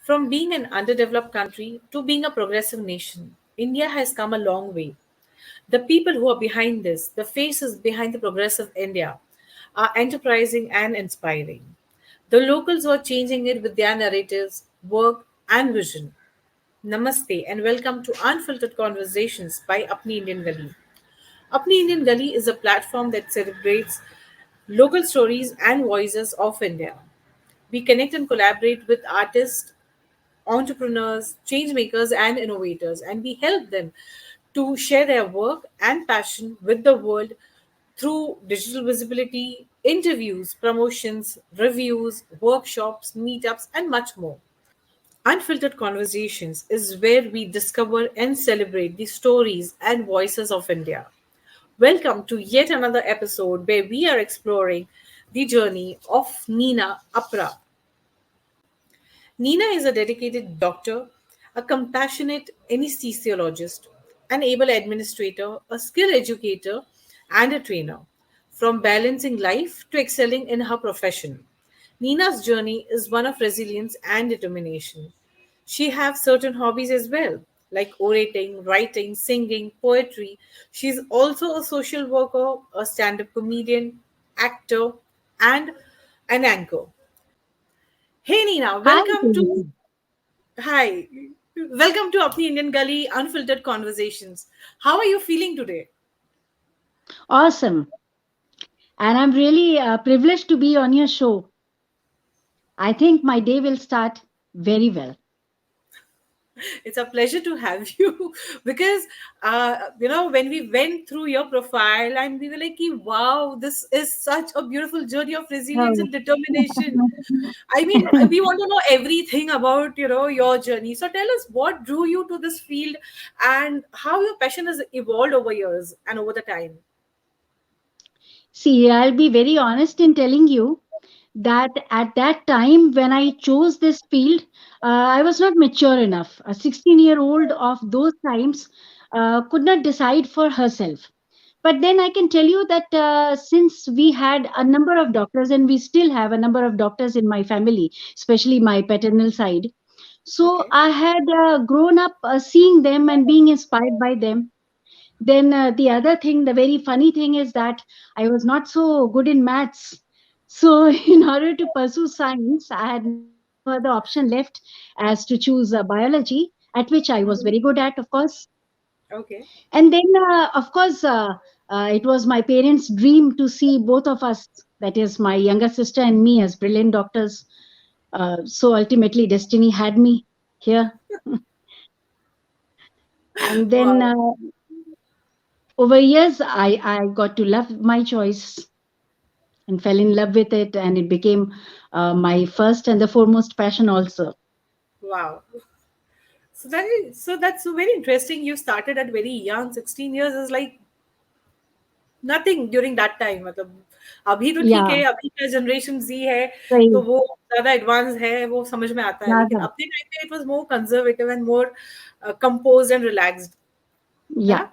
From being an underdeveloped country to being a progressive nation, India has come a long way. The people who are behind this, the faces behind the progressive India, are enterprising and inspiring. The locals who are changing it with their narratives, work, and vision. Namaste and welcome to Unfiltered Conversations by Apni Indian Gully. Apni Indian Gully is a platform that celebrates local stories and voices of India. We connect and collaborate with artists, entrepreneurs, change makers, and innovators, and we help them to share their work and passion with the world through digital visibility, interviews, promotions, reviews, workshops, meetups, and much more. Unfiltered Conversations is where we discover and celebrate the stories and voices of India. Welcome to yet another episode where we are exploring the journey of Nina Apra. Nina is a dedicated doctor, a compassionate anesthesiologist, an able administrator, a skilled educator, and a trainer. From balancing life to excelling in her profession, Nina's journey is one of resilience and determination. She has certain hobbies as well, like orating, writing, singing, poetry. She's also a social worker, a stand-up comedian, actor, and an anchor. Hey Nina, Hi, welcome to Devisha. Hi. Welcome to Apni Indian Gully Unfiltered Conversations. How are you feeling today? Awesome. And I'm really privileged to be on your show. I think my day will start very well. It's a pleasure to have you because, when we went through your profile and we were like, wow, this is such a beautiful journey of resilience Oh. and determination. I mean, we want to know everything about, your journey. So tell us what drew you to this field and how your passion has evolved over years and over the time. See, I'll be very honest in telling you that at that time when I chose this field, I was not mature enough. A 16-year-old of those times could not decide for herself. But then I can tell you that since we had a number of doctors, and we still have a number of doctors in my family, especially my paternal side. So Okay. I had grown up seeing them and being inspired by them. Then the other thing, the very funny thing is that I was not so good in maths. So in order to pursue science, I had no other option left as to choose biology, at which I was very Mhm. good at, of course. Okay. And then, of course, it was my parents' dream to see both of us, that is, my younger sister and me, as brilliant doctors. So ultimately, destiny had me here. And then Wow. over years, I got to love my choice and fell in love with it, and it became my first and the foremost passion also. Wow. So that's so very interesting. You started at very young. 16 years is like nothing during that time. मतलब अभी तो ठीक Yeah, है, अभी का generation Z है तो सही, वो ज्यादा एडवांस है, वो समझ में आता है, लेकिन ज़्यादा, अपने टाइम पे it was more conservative and more composed and relaxed, है या ना?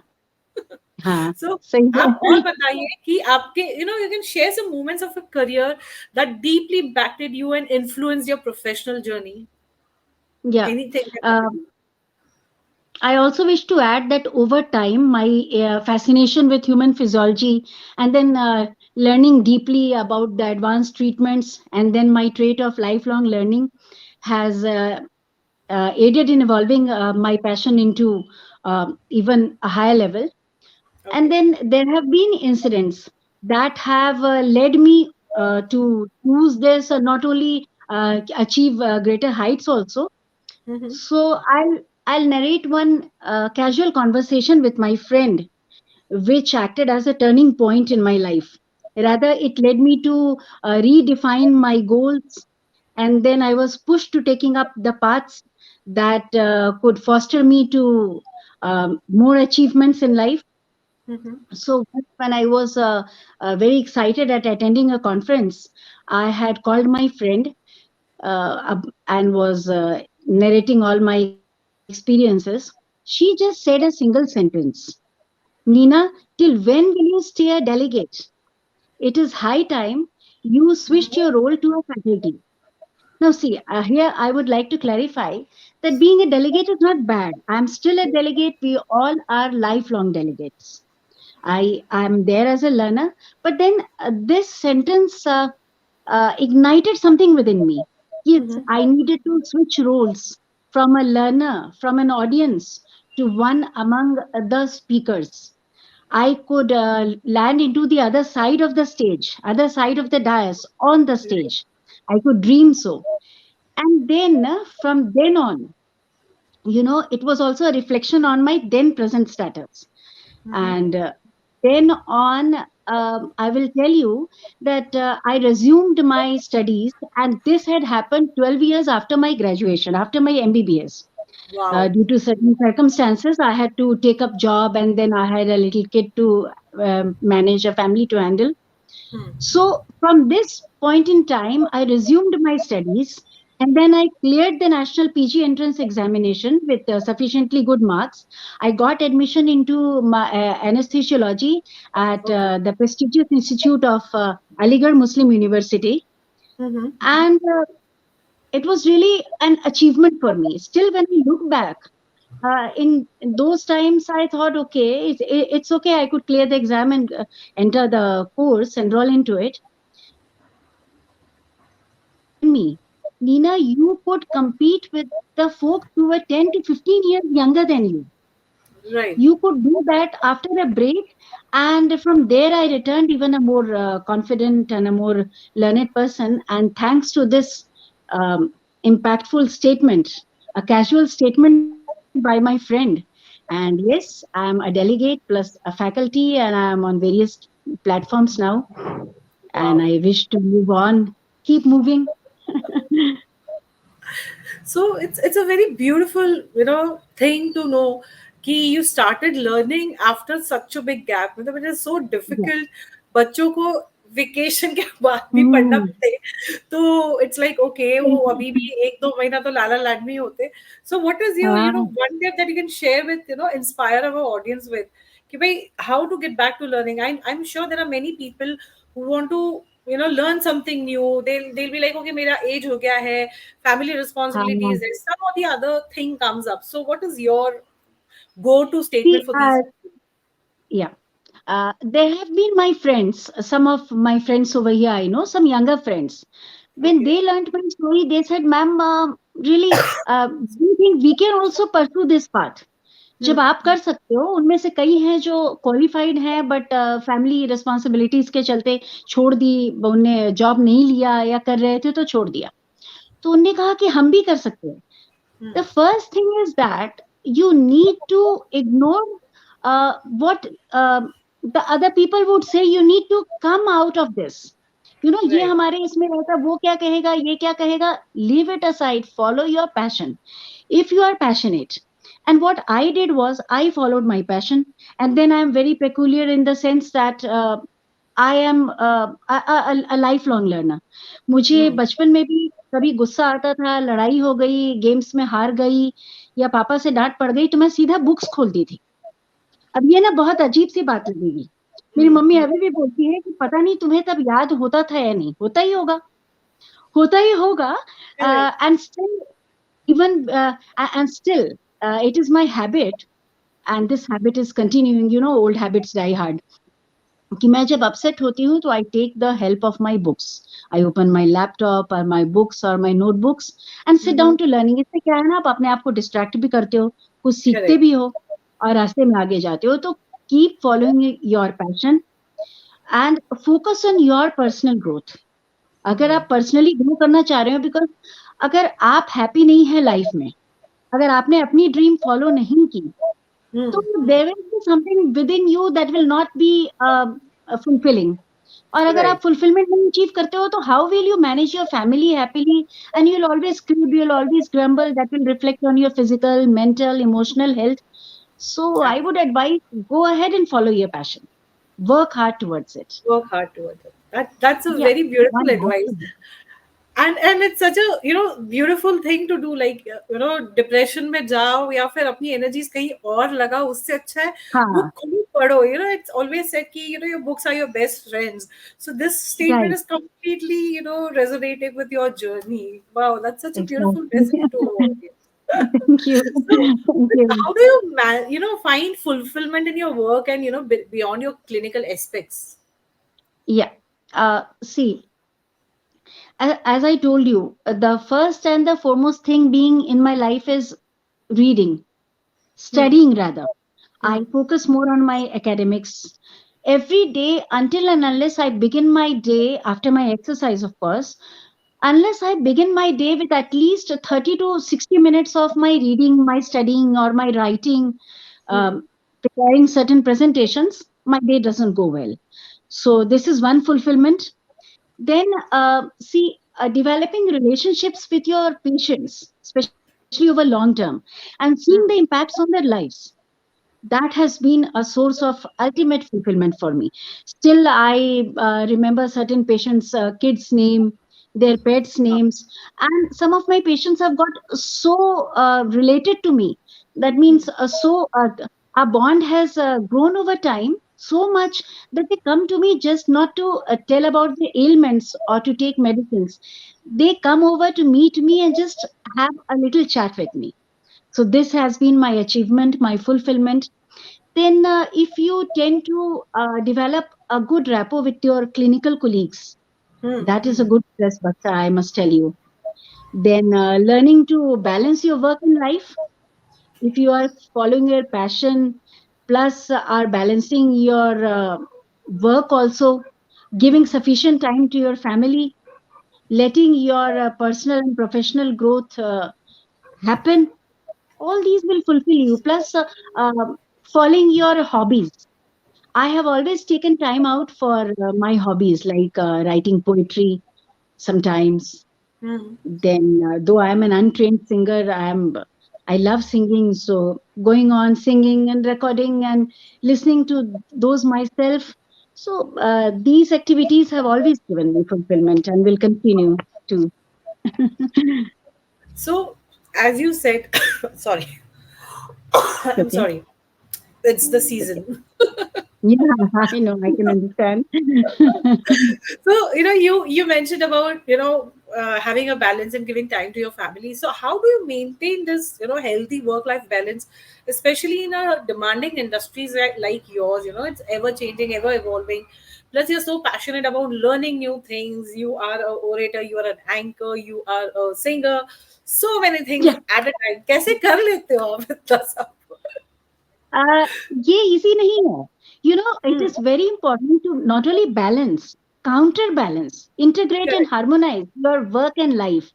हाँ, सो सही आप और है. बताइए कि आपके you can share some moments of a career that deeply impacted you and influenced your professional journey. Yeah. Anything that Um, happened? I also wish to add that over time, my fascination with human physiology, and then learning deeply about the advanced treatments, and then my trait of lifelong learning has aided in evolving my passion into even a higher level. And Okay. then there have been incidents that have led me to use this, not only achieve greater heights also. Mm-hmm. So I'll narrate one casual conversation with my friend, which acted as a turning point in my life. Rather, it led me to redefine my goals, and then I was pushed to taking up the paths that could foster me to more achievements in life. Mm-hmm. So when I was very excited at attending a conference, I had called my friend and was narrating all my experiences. She just said a single sentence: Nina, till when will you stay a delegate? It is high time you switched your role to a faculty. Now, see, here I would like to clarify that being a delegate is not bad. I'm still a delegate. We all are lifelong delegates. I am there as a learner, but then this sentence ignited something within me. Yes, Mm-hmm. I needed to switch roles from a learner, from an audience, to one among the speakers. I could land into the other side of the stage, other side of the dais, on the Right. stage. I could dream so. And then from then on, it was also a reflection on my then present status. Mm-hmm. And then on, I will tell you that I resumed my studies, and this had happened 12 years after my graduation, after my MBBS. Wow. Due to certain circumstances, I had to take up job, and then I had a little kid to manage, a family to handle. So, from this point in time, I resumed my studies, and then I cleared the national PG entrance examination with sufficiently good marks. I got admission into my anesthesiology at Okay. the prestigious institute of Aligarh Muslim University, Mm-hmm. and it was really an achievement for me. Still, when I look back, in those times, I thought, okay, it's okay. I could clear the exam and enter the course, enroll into it. But something told me, Nina, you could compete with the folks who were 10 to 15 years younger than you. Right. You could do that after a break. And from there, I returned even a more confident and a more learned person. And thanks to this um, impactful statement, a casual statement by my friend. And yes, I'm a delegate plus a faculty, and I'm on various platforms now. And Wow. I wish to move on, keep moving. So it's a very beautiful thing to know कि you started learning after such a big gap. मतलब it is so Yeah. difficult बच्चों को vacation के बाद भी पढ़ना Hmm. पड़े तो इट्स लाइक ओके वो अभी भी एक दो महीना तो लाला लाड में ही होते so what is your Ah, one tip that you can share with inspire our audience with कि भाई how to get back to learning I am sure there are many people who want to learn something new. They'll be like, okay, mera age ho gaya hai, family ah. responsibilities, there's some or the other thing comes up. So what is your go to See, statement for these people? yeah. There have been my friends, some of my friends over here, I know, some younger friends. When Okay. they learned my story, they said, ma'am, really, do you think we can also pursue this path? जब Hmm. आप कर सकते हो, उनमें से कई हैं जो क्वालिफाइड हैं, बट फैमिली रिस्पॉन्सिबिलिटीज के चलते छोड़ दी, उन्हें जॉब नहीं लिया या कर रहे थे तो छोड़ दिया. तो उनने कहा कि हम भी कर सकते हैं. Hmm. The first thing is that you need to ignore what the other people would say. You need to come out of this. ये Right. हमारे इसमें रहता, वो क्या कहेगा, ये क्या कहेगा. Leave it aside, follow your passion. If you are passionate. And what I did was I followed my passion. And then I am very peculiar in the sense that I am a lifelong learner. मुझे Hmm. बचपन में भी कभी गुस्सा आता था, लड़ाई हो गई, गेम्स में हार गई या पापा से डांट पड़ गई, तो मैं सीधा बुक्स खोलती थी. अब ये ना बहुत अजीब सी बात लगेगी. मेरी Hmm. Mummy Hmm. अभी भी बोलती है कि पता नहीं तुम्हें तब याद होता था या नहीं. होता ही होगा, होता ही होगा. Correct. And still, even and still, it is my habit, and this habit is continuing. Old habits die hard. कि मैं जब अपसेट होती हूँ तो I take the help of my books. I open my laptop और my books और my notebooks and sit Mm-hmm. Down to learning. इससे क्या है ना, आप अपने आप को डिस्ट्रैक्ट भी करते हो, कुछ सीखते Correct. भी हो और रास्ते में आगे जाते हो. तो keep following your passion and focus on your personal growth. अगर Hmm. आप पर्सनली ग्रो करना चाह रहे हो, बिकॉज अगर आप हैप्पी नहीं है लाइफ में, अगर आपने अपनी ड्रीम फॉलो नहीं की, Hmm. तो Hmm. There will be something within you that will not be fulfilling. और अगर Right. आप फुलफिलमेंट नहीं अचीव करते हो, तो how will you manage your family happily. And you will always crib, you will always grumble. That will reflect on your physical, mental, emotional health. So I would advise, go ahead and follow your passion. Work hard towards it. Work hard towards it. That's a Yeah, very one beautiful has advice. to be. and it's such a beautiful thing to do, like depression में जाओ या फिर अपनी energies कहीं और लगाओ, उससे अच्छा है हाँ, book खुद पढ़ो. It's always said कि your books are your best friends. So this statement right. is completely resonating with your journey. Wow, that's such a beautiful Exactly. message to our audience. Thank you. So Thank you. how do you find fulfillment in your work and beyond your clinical aspects? Yeah. See, as I told you, the first and the foremost thing being in my life is reading, Hmm. studying rather. Hmm. I focus more on my academics every day until and unless I begin my day after my exercise, of course. Unless I begin my day with at least 30 to 60 minutes of my reading, my studying, or my writing, Hmm. preparing certain presentations, my day doesn't go well. So, this is one fulfillment. Then, see, developing relationships with your patients, especially over long term, and seeing the Hmm. impacts on their lives, that has been a source of ultimate fulfillment for me. Still, I remember certain patients' kids' name, their pets' names, and some of my patients have got so related to me. That means our bond has grown over time so much that they come to me just not to tell about the ailments or to take medicines. They come over to meet me and just have a little chat with me. So this has been my achievement, my fulfillment. Then, if you tend to develop a good rapport with your clinical colleagues, Hmm. that is a Hmm. good stress buster, I must tell you. Then, learning to balance your work and life. If you are following your passion, plus are balancing your work also, giving sufficient time to your family, letting your personal and professional growth happen, all these will fulfill you. Plus, following your hobbies. I have always taken time out for my hobbies like writing poetry sometimes. Hmm. Then, though I am an untrained singer, I love singing. So, going on singing and recording and listening to those myself. So, these activities have always given me fulfillment and will continue to. So, as you said, sorry, I'm Okay. sorry, it's the Okay. season. Yeah, I know. I can understand. So, you mentioned about having a balance and giving time to your family. So, how do you maintain this healthy work life balance, especially in a demanding industries like yours? It's ever changing, ever evolving. Plus, you're so passionate about learning new things. You are a orator, you are an anchor, you are a singer. So many things Yeah. at a time. कैसे कर लेते हो आप इतना सब? ये easy नहीं है. You know, it Hmm. is very important to not only balance, counterbalance, integrate and Correct. harmonize your work and life.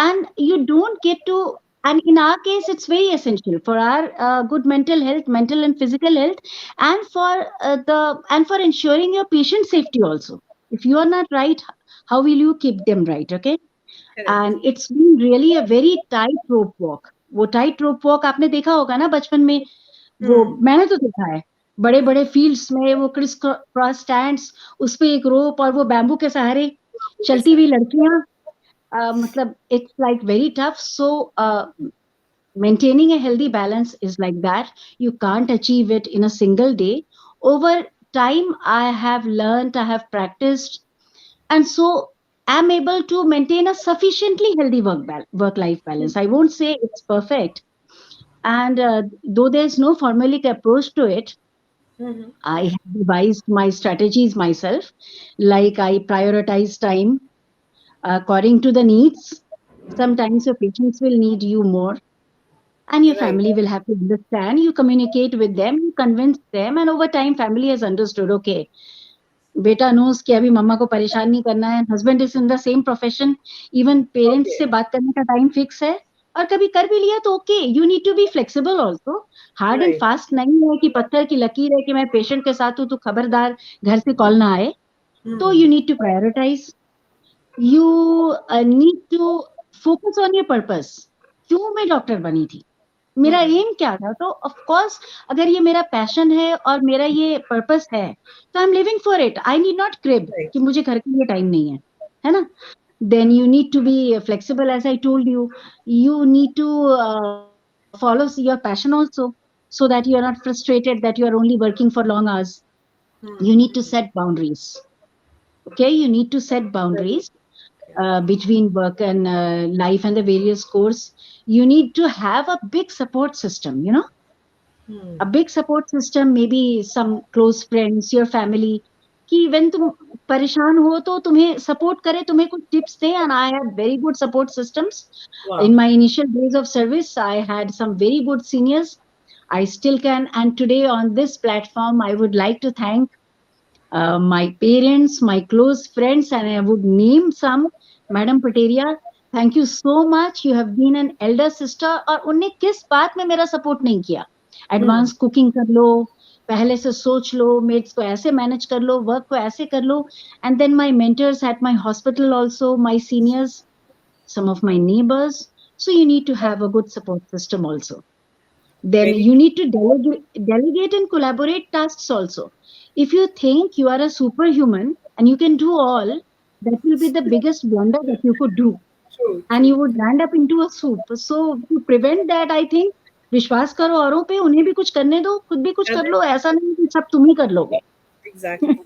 And you don't get to, and in our case, it's very essential for our good mental health, mental and physical health, and for ensuring your patient safety also. If you are not right, how will you keep them right? Okay. Correct. And it's been really a very tight rope walk. वो tight रोप walk आपने देखा होगा ना बचपन में. वो Hmm. मैंने तो देखा है बड़े बड़े फील्ड्स में वो क्रिस क्रॉस स्टैंड्स उस पे एक रोप और वो बैम्बू के सहारे चलती कैसा? हुई लड़कियां. मतलब it's like very tough. So maintaining a healthy balance is like that. You can't achieve it in a single day. Over time I have learned, I have practiced, and so I'm able to maintain a sufficiently healthy work life balance. I won't say it's perfect, and though there's no formulaic approach to it, Hmm. I have devised my strategies myself. Like I prioritize time according to the needs. Sometimes your patients will need you more, and your Right. family will have to understand. You communicate with them, you convince them, and over time, family has understood. Okay, बेटा knows कि अभी मम्मा को परेशान नहीं करना है. Husband is in the same profession. Even parents से Okay. बात करने का टाइम फिक्स है. और कभी कर भी लिया तो okay, you need to be flexible also. Hard and Right. Fast नहीं है कि पत्थर की लकीर है कि मैं पेशेंट के साथ हूँ तो खबरदार घर से कॉल ना आए. तो Hmm. You need to prioritise. You need to focus on your purpose. क्यों मैं डॉक्टर बनी थी, मेरा Hmm. एम क्या था. तो ऑफ कोर्स अगर ये मेरा पैशन है और मेरा ये पर्पस है तो I am living for it. I need not crib Right. कि मुझे घर के लिए टाइम नहीं है ना. Then you need to be flexible, as I told you. You need to follow your passion also, so that you are not frustrated that you are only working for long hours. You need to set boundaries. Okay, you need to set Very, boundaries yeah. between work and life and the various course. You need to have a big support system, Hmm. a big support system, maybe some close friends, your family, कि when तुम परेशान हो तो तुम्हें support करे, तुम्हें कुछ tips they. And I had very good support systems in Wow. my initial days of service. I had some very good seniors. I still can, and today on this platform I would like to thank my parents, my close friends, and I would name some. Madam Pateria, thank you so much. You have been an elder sister. और उनने किस बात में मेरा support नहीं किया? Hmm. Advance cooking कर लो, पहले से सोच लो, मेट्स को ऐसे मैनेज कर लो, वर्क को ऐसे कर लो. And then my mentors at my hospital also, my seniors, some of my neighbors. So you need to have a good support system also. Then Very you true. need to delegate and collaborate tasks also. If you think you are a superhuman and you can do all, that will be the biggest blunder that you could do. True, And true, you would true. land up into a soup. So to prevent that, I think विश्वास करो औरों पे, उन्हें भी कुछ करने दो, खुद भी कुछ कर लो. Correct. ऐसा नहीं कि सब तुम ही कर लोगे. Exactly.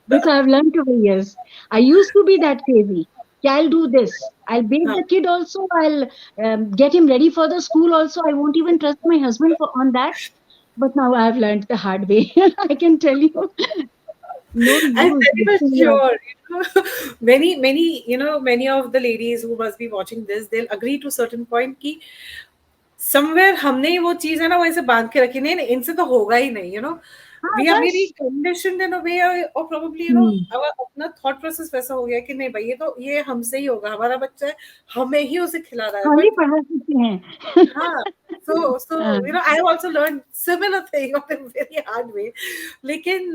This I've learned over years. I used to be that crazy. Yeah, I'll do this. I'll bathe Huh. the kid also. I'll get him ready for the school also. I won't even trust my husband on that. But now I've learned the hard way. I can tell you, no I'm use. very much sure, many, many of the ladies who must be watching this, they'll agree to certain point कि somewhere हमने ही वो चीज है ना वो ऐसे बांध के रखी नहीं नहीं इनसे तो होगा ही नहीं हाँ, वी आर मेरी बस. कंडीशनड इन अ वे और प्रोबेबली Hmm. अब अपना थॉट प्रोसेस वैसा हो गया कि नहीं भाई ये हमसे ही होगा हमारा बच्चा है हमें ही उसे खिला रहा है हम ही बट पढ़ा सकते हैं. हाँ so हाँ, I have also learned similar thing on a very hard way लेकिन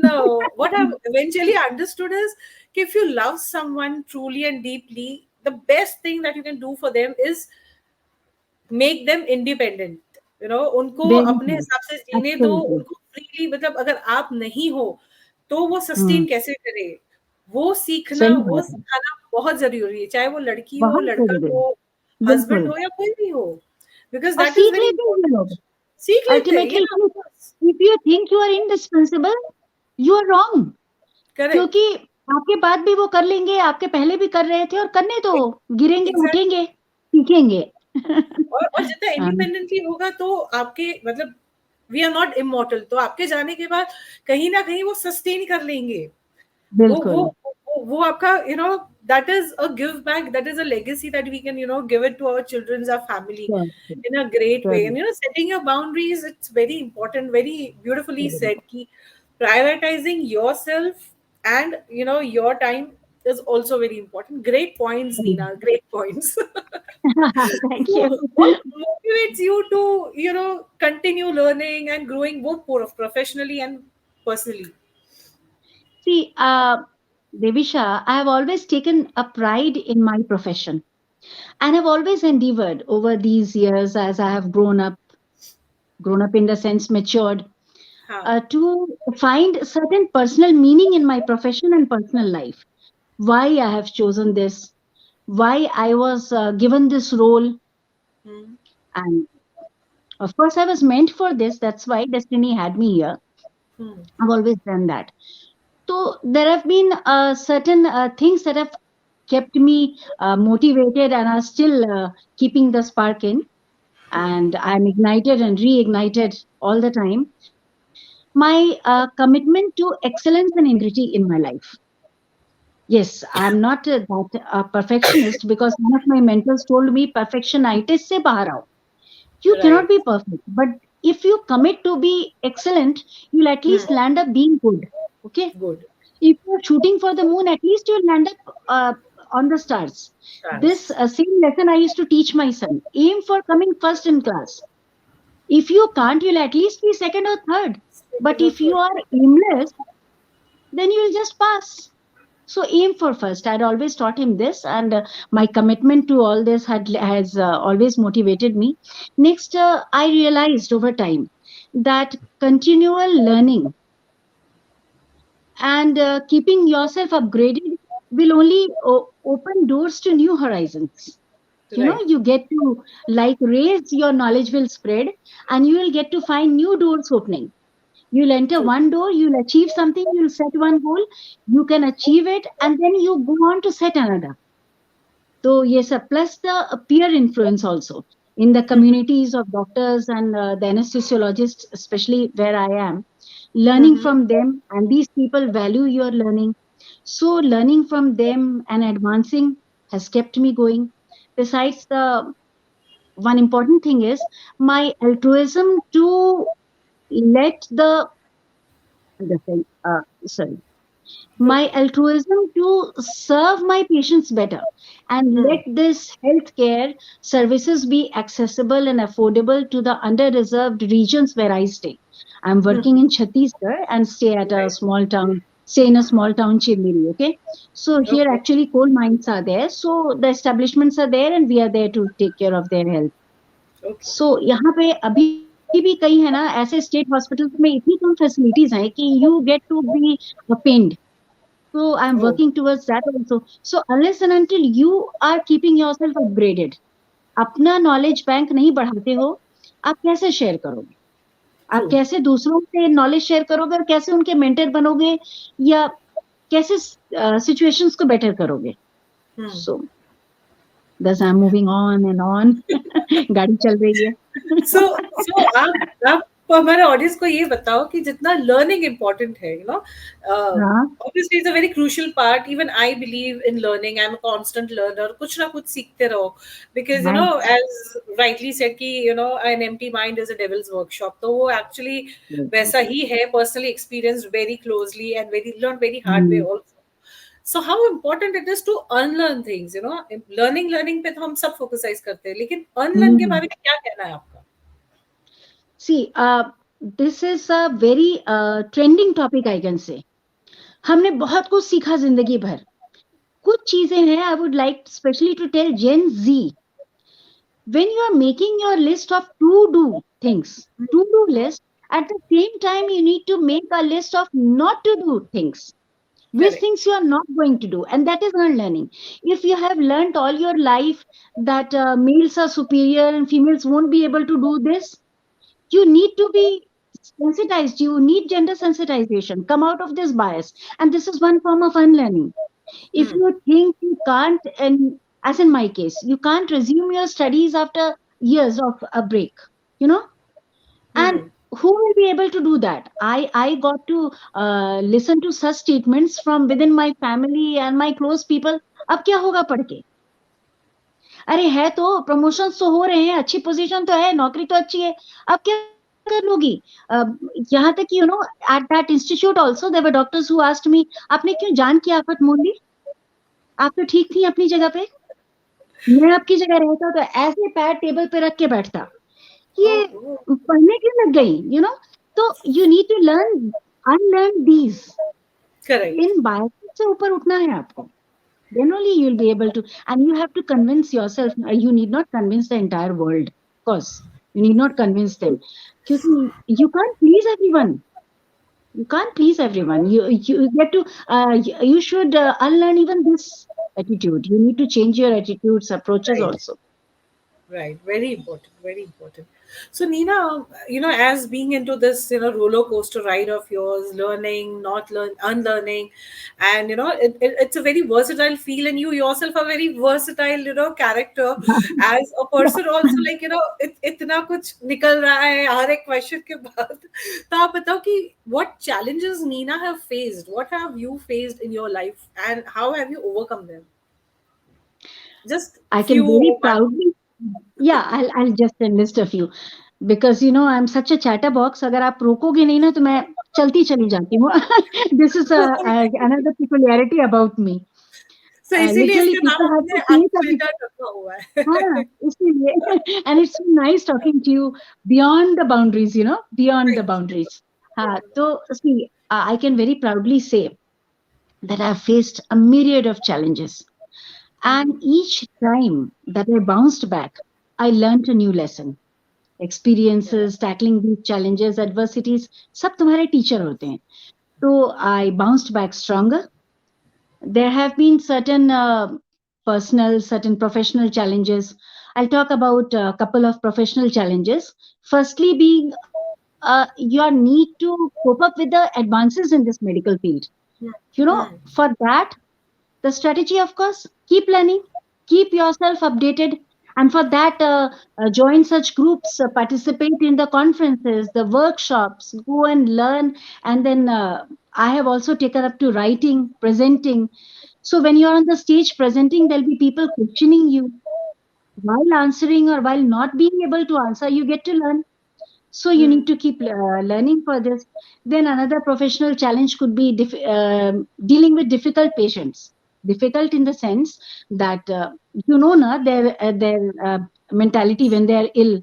what I've eventually understood is कि if you love someone truly and deeply the best thing that you can do for them is make them independent उनको very अपने true. हिसाब से जीने दो Absolutely. उनको freely मतलब अगर आप नहीं हो तो वो Hmm. सस्टेन कैसे करे वो सीखना सही वो बात है. सिखाना बहुत जरूरी है चाहे वो लड़की हो बहुत लड़का जरूरी है. हो हस्बैंड बिल्कुल. हो या कोई भी हो बिकॉज और दैट इज सीख वेरी लेते हैं ये लोग. इंपॉर्टेंट सीख लेते हैं ultimately, if you think you are indispensable, you are wrong. Correct क्योंकि आपके बाद भी वो कर लेंगे, आपके पहले भी कर रहे थे, और करने दो. गिरेंगे, एग्जैक्टली उठेंगे, सीखेंगे. और जितना हाँ, इंडिपेंडेंटली होगा तो आपके मतलब वी आर नॉट इमोर्टल तो आपके जाने के बाद कहीं ना कहीं वो सस्टेन कर लेंगे वो वो बिल्कुल. वो आपका that is a give back that is a legacy that we can give it to our children our family Sure, in a great way sure, and setting your boundaries it's very important very beautifully sure. said ki prioritizing yourself and your time is also very important great points Nina great points Thank so you. what motivates you to continue learning and growing both professionally and personally See, Devisha, I have always taken a pride in my profession and have always endeavored over these years as I have grown up in the sense matured, huh. to find certain personal meaning in my profession and personal life. Why I have chosen this, why I was given this role, Hmm. and of course, I was meant for this. That's why destiny had me here. Hmm. I've always done that. So there have been certain things that have kept me motivated and are still keeping the spark in. And I'm ignited and reignited all the time. My commitment to excellence and integrity in my life. Yes, I'm not that perfectionist, because one of my mentors told me perfectionitis se bahar aao. You cannot Right. be perfect, but if you commit to be excellent, you'll at Hmm. least land up being good. Okay. Good. If you're shooting for the moon, at least you'll land up on the stars. This Chance. same lesson I used to teach my son. Aim for coming first in class. If you can't, you'll at least be second or third. But Second or if you third. are aimless, then you'll just pass. So aim for first. I'd always taught him this, and my commitment to all this has always motivated me. Next, I realized over time that continual learning and keeping yourself upgraded will only open doors to new horizons. Right. You get to like raise your knowledge will spread, and you will get to find new doors opening. You'll enter True. one door, you'll achieve something, you'll set one goal, you can achieve it, and then you go on to set another. So yes, plus the peer influence also in the Mhm. communities of doctors and the anesthesiologists, especially where I am, learning Mhm. from them, and these people value your learning. So learning from them and advancing has kept me going. Besides, the one important thing is my altruism to let sorry, my altruism to serve my patients better and let Hmm. this healthcare services be accessible and affordable to the under-reserved regions where I stay. I'm working Mhm. in Chhattisgarh and Right. stay in a small town, Chirmiri. Okay, so here Okay. actually coal mines are there, so the establishments are there, and we are there to take care of their health. Okay. So यहाँ पे अभी भी कहीं है ना ऐसे state hospitals में इतनी कम फैसिलिटीज हैं कि you get to be pinned. So I'm working Oh, towards that also. So unless and until you are keeping yourself upgraded, अपना knowledge bank नहीं बढ़ाते हो, आप कैसे शेयर करोगे? आप true. कैसे दूसरों से knowledge शेयर करोगे और कैसे उनके मेंटर बनोगे या कैसे situations को better करोगे? Hmm. So thus I'm moving on and on. गाड़ी चल रही है. सो आप हमारे ऑडियंस को ये बताओ कि जितना लर्निंग इम्पोर्टेंट है, हाँ, obviously it's a very crucial part. Even I believe in learning. I'm a constant learner. कुछ ना कुछ सीखते रहो, because हाँ, as rightly said कि an empty mind is a devil's workshop. तो वो actually बिल्कुल. वैसा ही है. Personally experienced very closely and learned very hard way hmm, also. So how important it is to unlearn things, learning पे तो हम सब फोकसाइज करते हैं, लेकिन unlearn के हम्म. बारे में क्या कहना है आपका? See, this is a very trending topic, I can say. हमने बहुत कुछ सीखा जिंदगी भर. कुछ चीजें हैं, I would like especially to tell Gen Z, when you are making your list of to do things, to do list, at the same time you need to make a list of not to do things, which Correct. things you are not going to do, and that is unlearning. If you have learned all your life that males are superior and females won't be able to do this, you need to be sensitized, you need gender sensitization, come out of this bias, and this is one form of unlearning. If Hmm. you think you can't, and as in my case, you can't resume your studies after years of a break, you know and Hmm. who will be able to do that? I got to listen to such statements from within my family and my close people. अब क्या होगा पढ़ के? अरे है तो promotions तो हो रहे हैं, अच्छी पोजीशन तो है, नौकरी तो अच्छी है, अब क्या कर लोगी? यहाँ तक कि at that institute also there were doctors who asked me, आपने क्यों जान की आफत मोल ली? आप तो ठीक थी अपनी जगह पे. मैं आपकी जगह रहता तो ऐसे पैर टेबल पे रख के बैठता. ये Oh, oh, पढ़ने क्यों लग गई? तो you need to unlearn these. correct. In biases से ऊपर उठना है आपको. Then only you will be able to, and you have to convince yourself. You need not convince the entire world, of course. You need not convince them. Because you can't please everyone. You can't please everyone. You get to, you should unlearn even this attitude. You need to change your attitudes, approaches Right. also. Right, very important, very important. So, Nina, as being into this, roller coaster ride of yours, learning, not unlearning, and it's a very versatile feel, and you yourself are very versatile, character as a person. Also, like इतना कुछ निकल रहा है हर एक question के बाद. तो आप बताओ कि what challenges Nina have faced, what have you faced in your life, and how have you overcome them? Just I can few very or one. proudly, yeah, I'll just enlist a few. Because I'm such a chatterbox. अगर आप रोकोगे नहीं ना तो मैं चलती चली जाती हूँ. This is another peculiarity about me. So इसीलिए Literally, इसका नाम people have आपने to see that. अनफिल्टर्ड रखा हुआ हाँ, है. इसीलिए. And it's so nice talking to you beyond the boundaries, beyond the Thank boundaries. हाँ, तो see, I can very proudly say that I've faced a myriad of challenges. And you. each time that I bounced back, I learned a new lesson. Yeah. Experiences, tackling these challenges, adversities, सब तुम्हारे teacher होते हैं. So I bounced back stronger, There have been certain personal, certain professional challenges. I'll talk about a couple of professional challenges. Firstly, being your need to cope up with the advances in this medical field. For that, the strategy, of course, keep learning, keep yourself updated. And for that, join such groups, participate in the conferences, the workshops, go and learn. And then I have also taken up to writing, presenting. So when you're on the stage presenting, there'll be people questioning you while answering or while not being able to answer. You get to learn, so you need to keep learning for this. Then another professional challenge could be dealing with difficult patients. Difficult in the sense that na their mentality when they are ill,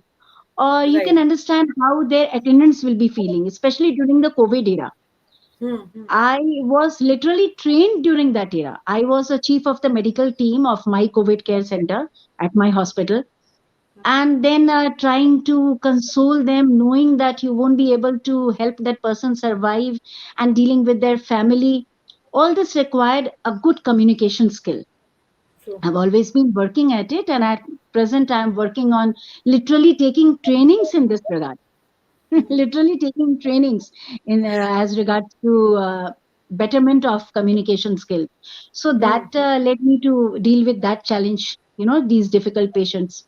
or you can Right. understand how their attendants will be feeling, especially during the COVID era. I was literally trained during that era. I was a chief of the medical team of my COVID care center at my hospital, and then trying to console them, knowing that you won't be able to help that person survive, and dealing with their family. All this required a good communication skill. True. I've always been working at it, and at present I'm working on literally taking trainings in this regard. Literally taking trainings in as regards to betterment of communication skill. So that led me to deal with that challenge, these difficult patients.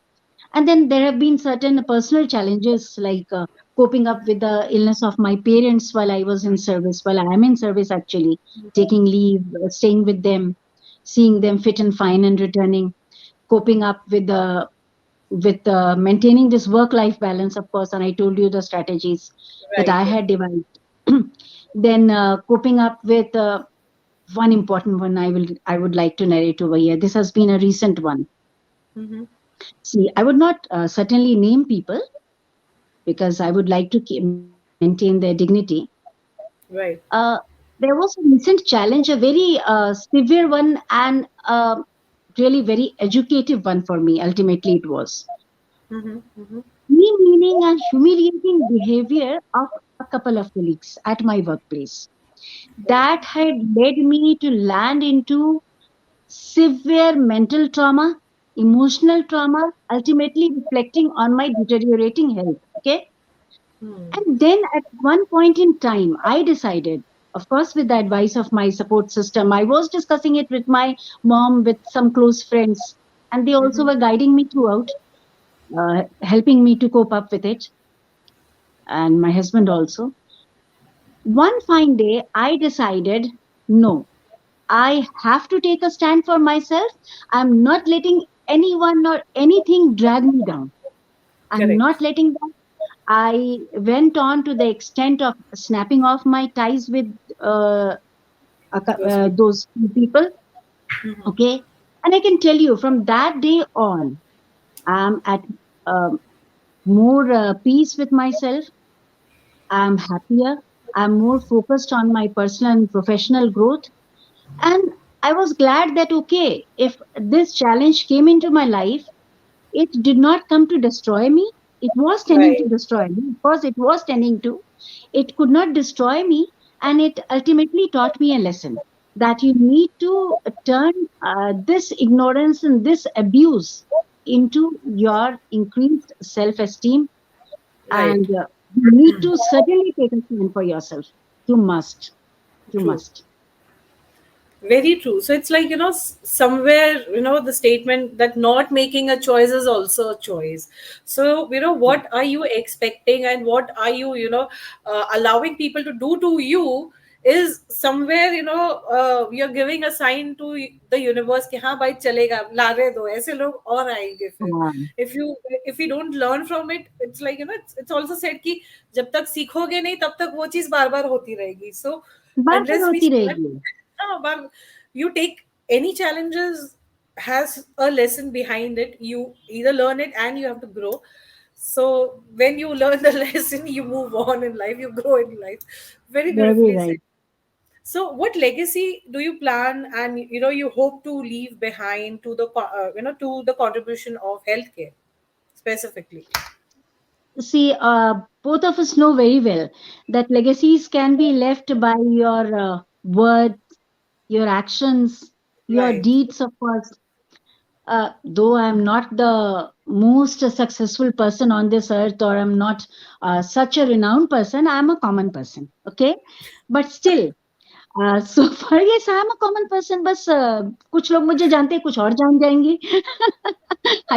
And then there have been certain personal challenges, like coping up with the illness of my parents while I was in service, while I am in service actually, taking leave, staying with them, seeing them fit and fine and returning, coping up with maintaining this work life balance, of course. And I told you the strategies that Right. I Right. had devised. Then coping up with one important one, I would like to narrate over here. This has been a recent one. See, I would not certainly name people because I would like to maintain their dignity. Right. Uh, there was a recent challenge, a very severe one, and really very educative one for me. Ultimately, it was demeaning and humiliating behavior of a couple of colleagues at my workplace. That had led me to land into severe mental trauma, emotional trauma, ultimately reflecting on my deteriorating health. Okay. And then at one point in time, I decided, of course, with the advice of my support system, I was discussing it with my mom, with some close friends, and they also were guiding me throughout, helping me to cope up with it, and my husband also. One fine day, I decided, no, I have to take a stand for myself. I'm not letting anyone or anything drag me down. I'm Correct. not letting that. I went on to the extent of snapping off my ties with uh, Those people. those people. Okay. And I can tell you from that day on, I'm at um, more peace with myself. I'm happier. I'm more focused on my personal and professional growth. And I was glad that, okay, if this challenge came into my life, it did not come to destroy me. It was tending to Right. destroy me. Of course, it was tending to. It could not destroy me. And it ultimately taught me a lesson that you need to turn this ignorance and this abuse into your increased self esteem. Right. And you need to certainly take a stand for yourself. You must. You True. must. Very true. So it's like, somewhere, the statement that not making a choice is also a choice. So, what are you expecting and what are you, allowing people to do to you is somewhere, you're giving a sign to the universe कि हाँ भाई चलेगा लाने दो ऐसे लोग और आएंगे फिर. Um, if you if you don't learn from it, it's like, it's also said कि जब तक सीखोगे नहीं तब तक वो चीज बार बार होती रहेगी. So bar bar unless we होती start, रहेगी. but you take any challenges has a lesson behind it. You either learn it and you have to grow. So when you learn the lesson, you move on in life, you grow in life. Very Very beautifully said. right. So what legacy do you plan and you hope to leave behind to the to the contribution of healthcare specifically? See, both of us know very well that legacies can be left by your words, your actions, your Right. deeds, of course. Though I'm not the most successful person on this earth, or I'm not such a renowned person, I'm a common person. Okay, but still, so far, yes, I'm a common person. बस कुछ लोग मुझे जानते हैं, कुछ और जान जाएंगे.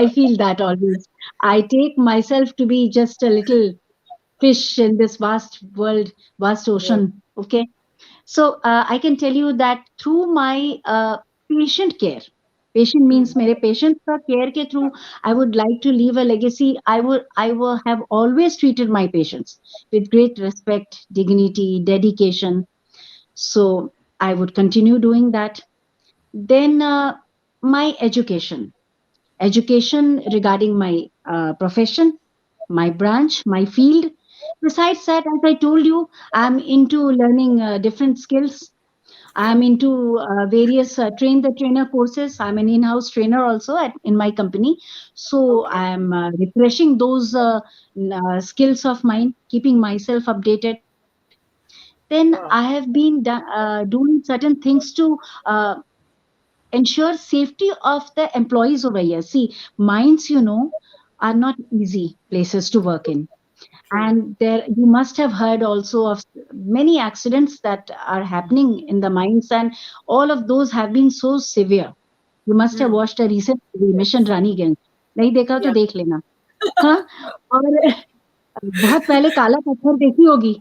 I feel that always. I take myself to be just a little fish in this vast world, vast Yeah. ocean. Okay, so I can tell you that through my patient care, patient Hmm. means मेरे patient का care के through, I would like to leave a legacy. I will have always treated my patients with great respect, dignity, dedication. So I would continue doing that. Then my education regarding my profession, my branch, my field. Besides that, as I told you, I'm into learning different skills. I'm into various train the trainer courses. I'm an in-house trainer also in my company. So Okay. I'm refreshing those skills of mine, keeping myself updated. Then Wow. I have been doing certain things to ensure safety of the employees over here. See, mines, are not easy places to work in. True. And there, you must have heard also of many accidents that are happening in the mines, and all of those have been so severe. You must have Hmm. watched a recent movie, Mission Yes. Raniganj. नहीं देखा तो Yeah. देख लेना. हाँ. और बहुत पहले काला पत्थर देखी होगी.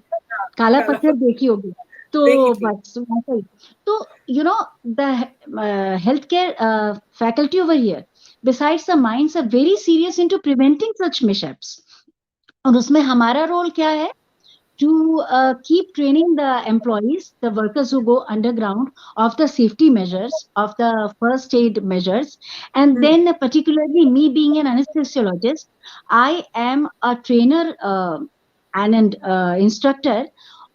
काला Kala. पत्थर देखी होगी. तो देखी थी. बस वैसा ही. तो the healthcare faculty over here, besides the mines, are very serious into preventing such mishaps. और उसमें हमारा रोल क्या है? To keep training the employees, the workers who go underground, of the safety measures, of the first aid measures. And Hmm. then, particularly me being an anesthesiologist, I am a trainer and an instructor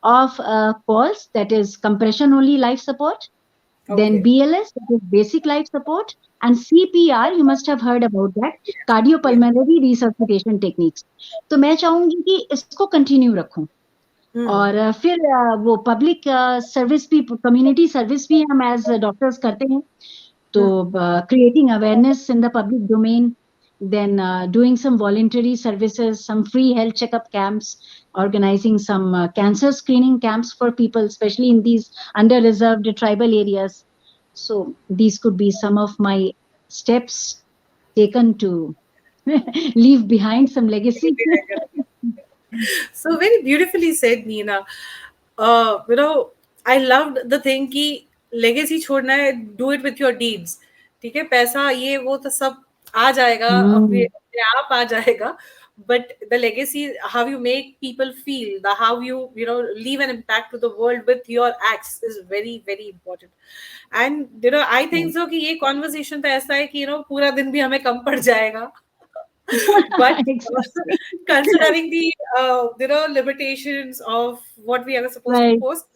of calls, that is compression only life support, then Okay. BLS, that is basic life support, and CPR, you must have heard about that, Yeah. cardiopulmonary resuscitation techniques. तो मैं चाहूंगी कि इसको continue रखूं. Hmm. और फिर वो public service भी, कम्युनिटी सर्विस भी हम एज डॉक्टर्स करते हैं. तो Hmm. creating awareness in the public domain, then doing some voluntary services, some free health checkup camps, organizing some cancer screening camps for people, especially in these under-reserved tribal areas. So these could be some of my steps taken to leave behind some legacy. So very beautifully said, Neena. I loved the thing कि legacy छोड़ना है, do it with your deeds. ठीक है, पैसा ये वो तो सब आ जाएगा, अपने Hmm. अपने आप आ जाएगा. But the legacy, how you make people feel, the how you leave an impact to the world with your acts is very very important. And I think so कि ये conversation तो ऐसा है कि पूरा दिन भी हमें कम पड़ जाएगा. But Exactly. considering the limitations of what we are supposed to Right. post,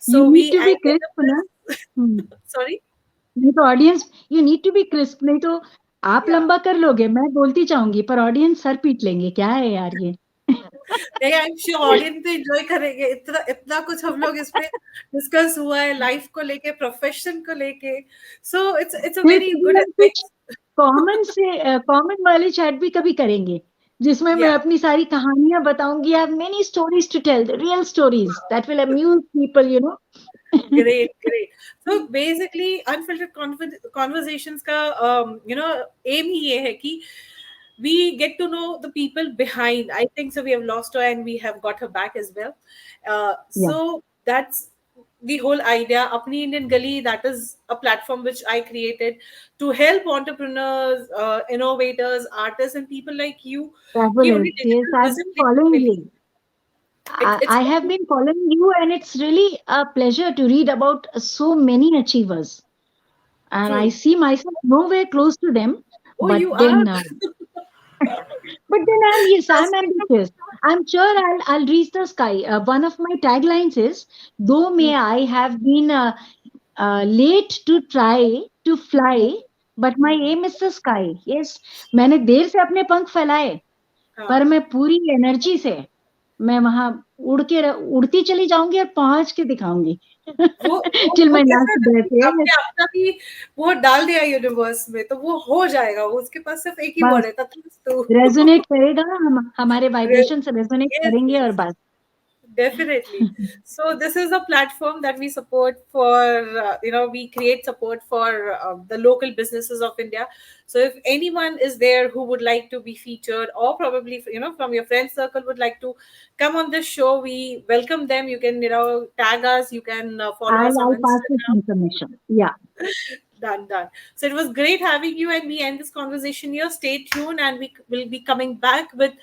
You so need we to be ended crisp up ना. this. Hmm. Sorry. नहीं तो audience, you need to be crisp, नहीं तो आप Yeah. लंबा कर लोगे, मैं बोलती चाहूंगी पर ऑडियंस सर पीट लेंगे. क्या है यार ये? नहीं, आई एम श्योर ऑडियंस तो एंजॉय करेंगे. इतना इतना कुछ हम लोग इसमें डिस्कस हुआ है, लाइफ को लेके, प्रोफेशन को लेके. सो इट्स अ फिर वेरी कभी गुड हम कुछ एस्पेक्ट. कॉमन वाले चैट भी कभी करेंगे, जिसमें मैं या. अपनी सारी कहानियां बताऊंगी. I have many stories to tell, the real stories that will amuse people. Great, great. So basically, unfiltered conversations का aim ही ये है कि we get to know the people behind. I think so. We have lost her and we have got her back as well. या. So that's the whole idea. Apni Indian Gully, that is a platform which I created to help entrepreneurs, innovators, artists, and people like you. कि Fabulous. उन्हें Yes, digital I've been visibility following मिले. you. It's I have been following you, and it's really a pleasure to read about so many achievers. And I true. see myself nowhere close to them. Oh, But you are. then, yes, I'm Trust me. ambitious. I'm sure I'll reach the sky. One of my taglines is, though Hmm. may I have been late to try to fly, but my Hmm. aim is the sky. Yes, मैंने देर से अपने पंख फैलाए, हाँ. पर मैं पूरी energy से मैं वहां उड़ती चली जाऊंगी और पहुंच के दिखाऊंगी वो till वो my कैसा last है ना breath. कि Yes. आपने अपना भी वो डाल दिया यूनिवर्स में, तो वो हो जाएगा, वो उसके पास सिर्फ एक ही वर्ड बस है, तथास्तु। रेजोनेट करेगा, हमारे वाइब्रेशन से रेजोनेट Yes, करेंगे और yes. बस. Definitely. So this is a platform that we support for, we create support for the local businesses of India. So if anyone is there who would like to be featured, or probably, from your friend circle would like to come on this show, we welcome them. You can, tag us, you can follow us on I'll pass this Instagram. information. Yeah. Done, done. So it was great having you, and we end this conversation here. Stay tuned, and we will be coming back with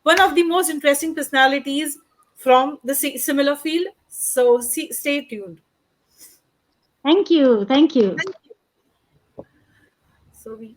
one of the most interesting personalities from the similar field. So stay tuned. Thank you. Thank you. Thank you. So we